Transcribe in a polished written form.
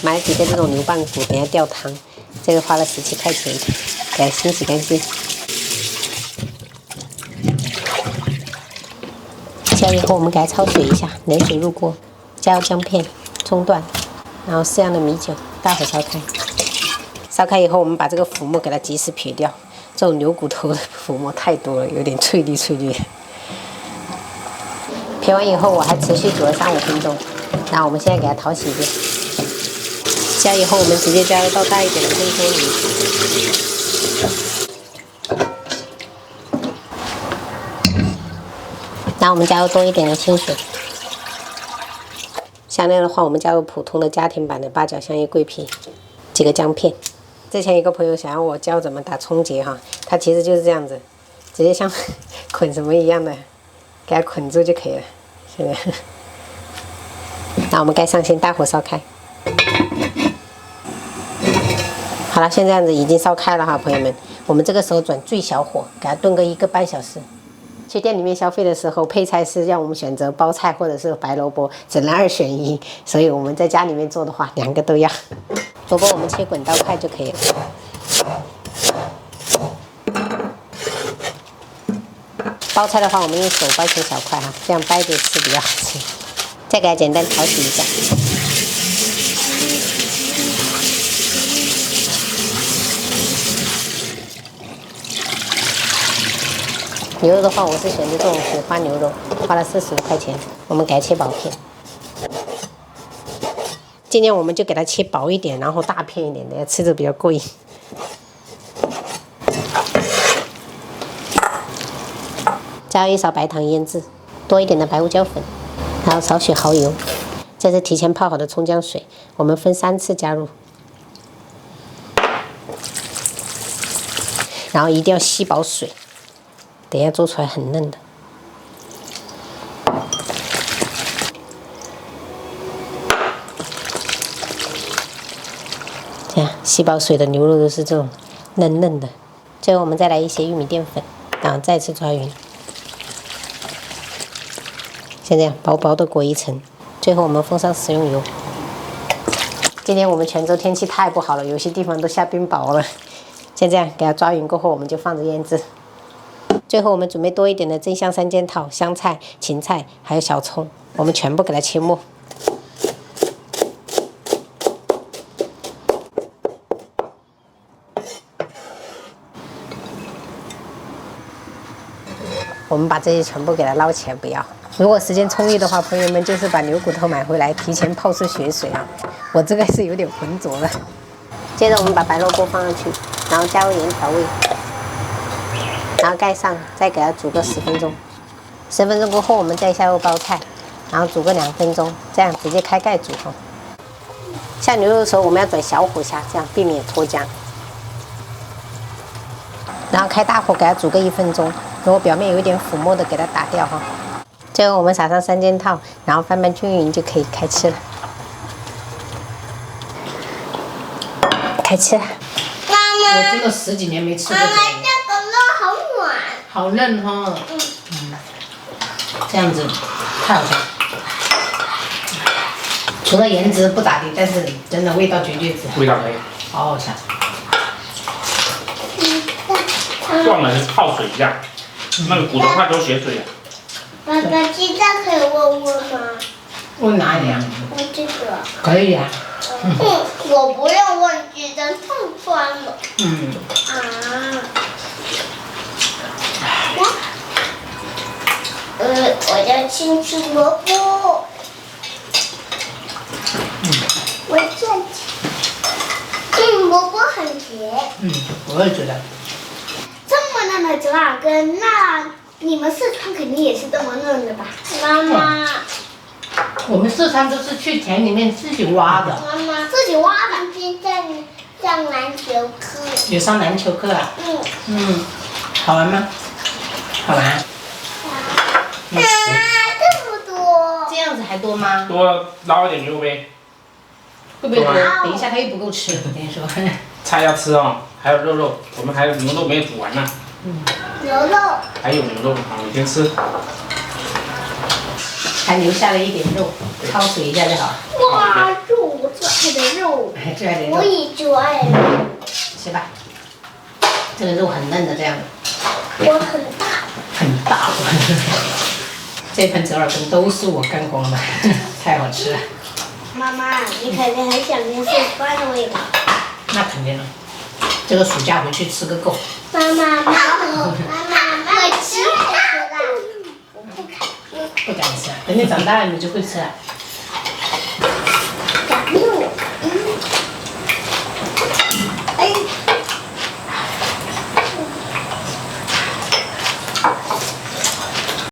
买了几个这种牛蒡骨，等下吊汤。这个花了17块钱，给它清洗干净。加以后我们给它焯水一下，冷水入锅，加入姜片、葱段，然后适量的米酒，大火烧开。烧开以后，我们把这个浮沫给它及时撇掉。这种牛骨头的浮沫太多了，有点翠绿翠绿。撇完以后，我还持续煮了3、5分钟。然后我们现在给它淘洗一遍。加以后，我们直接加入到大一点的焖锅里。然后我们加入多一点的清水。香料的话，我们加入普通的家庭版的八角、香叶、桂皮，几个姜片。之前一个朋友想要我教怎么打葱结哈，它其实就是这样子，直接像捆什么一样的，给它捆住就可以了。现在，那我们盖上先，大火烧开。好了，现在这样子已经烧开了哈，朋友们，我们这个时候转最小火，给它炖个1个半小时。去店里面消费的时候，配菜是让我们选择包菜或者是白萝卜，只能2选1，所以我们在家里面做的话，2个都要。萝卜我们切滚刀块就可以了。包菜的话，我们用手掰成小块哈，这样掰着吃比较好吃。再给它简单淘洗一下。牛肉的话，我是选择这种雪花牛肉，花了45块钱，我们给它切薄片。尽量我们就给它切薄一点，然后大片一点的，吃着比较过瘾。加入1勺白糖腌制，多一点的白胡椒粉，然后少许蚝油。这是提前泡好的葱姜水，我们分3次加入，然后一定要吸饱水，等一下做出来很嫩的。这样吸饱水的牛肉都是这种嫩嫩的。最后我们再来一些玉米淀粉，然后再次抓匀。像这样薄薄的裹一层。最后我们封上食用油。今天我们泉州天气太不好了，有些地方都下冰雹了。像这样给它抓匀过后，我们就放着腌制。最后我们准备多一点的正香3件套、香菜、芹菜还有小葱，我们全部给它切末。我们把这些全部给它捞起来，不要。如果时间充裕的话，朋友们就是把牛骨头买回来，提前泡出血水啊。我这个是有点浑浊了。接着我们把白萝卜放上去，然后加入盐调味，然后盖上，再给它煮个10分钟。10分钟过后，我们再下入包菜，然后煮个2分钟，这样直接开盖煮哈。下牛肉的时候我们要转小火下，这样避免脱浆。然后开大火给它煮个1分钟，如果表面有一点浮沫的，给它打掉哈。最后我们撒上3件套，然后翻拌均匀就可以开吃了。开吃了。妈妈，我真的10几年没吃过妈妈，这个，这个肉好软。好嫩哈。这样子太好吃了。除了颜值不咋地，但是真的味道绝对值。味道可以，好好吃。断了是泡水一样，那个骨头块都血水了。爸爸，鸡蛋可以问问吗？问哪里啊？问这个。可以啊。我不用问鸡蛋，太酸了。啊。我要清吃萝卜。我站起。萝卜很甜。我也觉得。这么嫩的折耳根，那你们四川肯定也是这么嫩的吧？妈妈。我们四川都是去田里面自己挖的。妈妈自己挖的。今天上篮球课。有上篮球课啊？好玩吗？好玩。这么多。这样子还多吗？多捞一点牛呗。会不会多？对等一下他又不够吃，我跟你说。菜要吃哦，还有肉，我们还有牛肉没有煮完呢。牛肉。还有牛肉啊，你先吃。还留下了一点肉，焯水一下就好。哇，柱子。爱的肉，最爱的我肉，也最爱肉。吃吧。这个肉很嫩的，这样我很大。很大。这盆折耳根都是我干光的，太好吃了。妈妈，你肯定很想念四川的味道。那肯定了，这个暑假回去吃个够。妈妈，妈妈，我吃了。我不敢。不敢吃，等你长大了你就会吃了。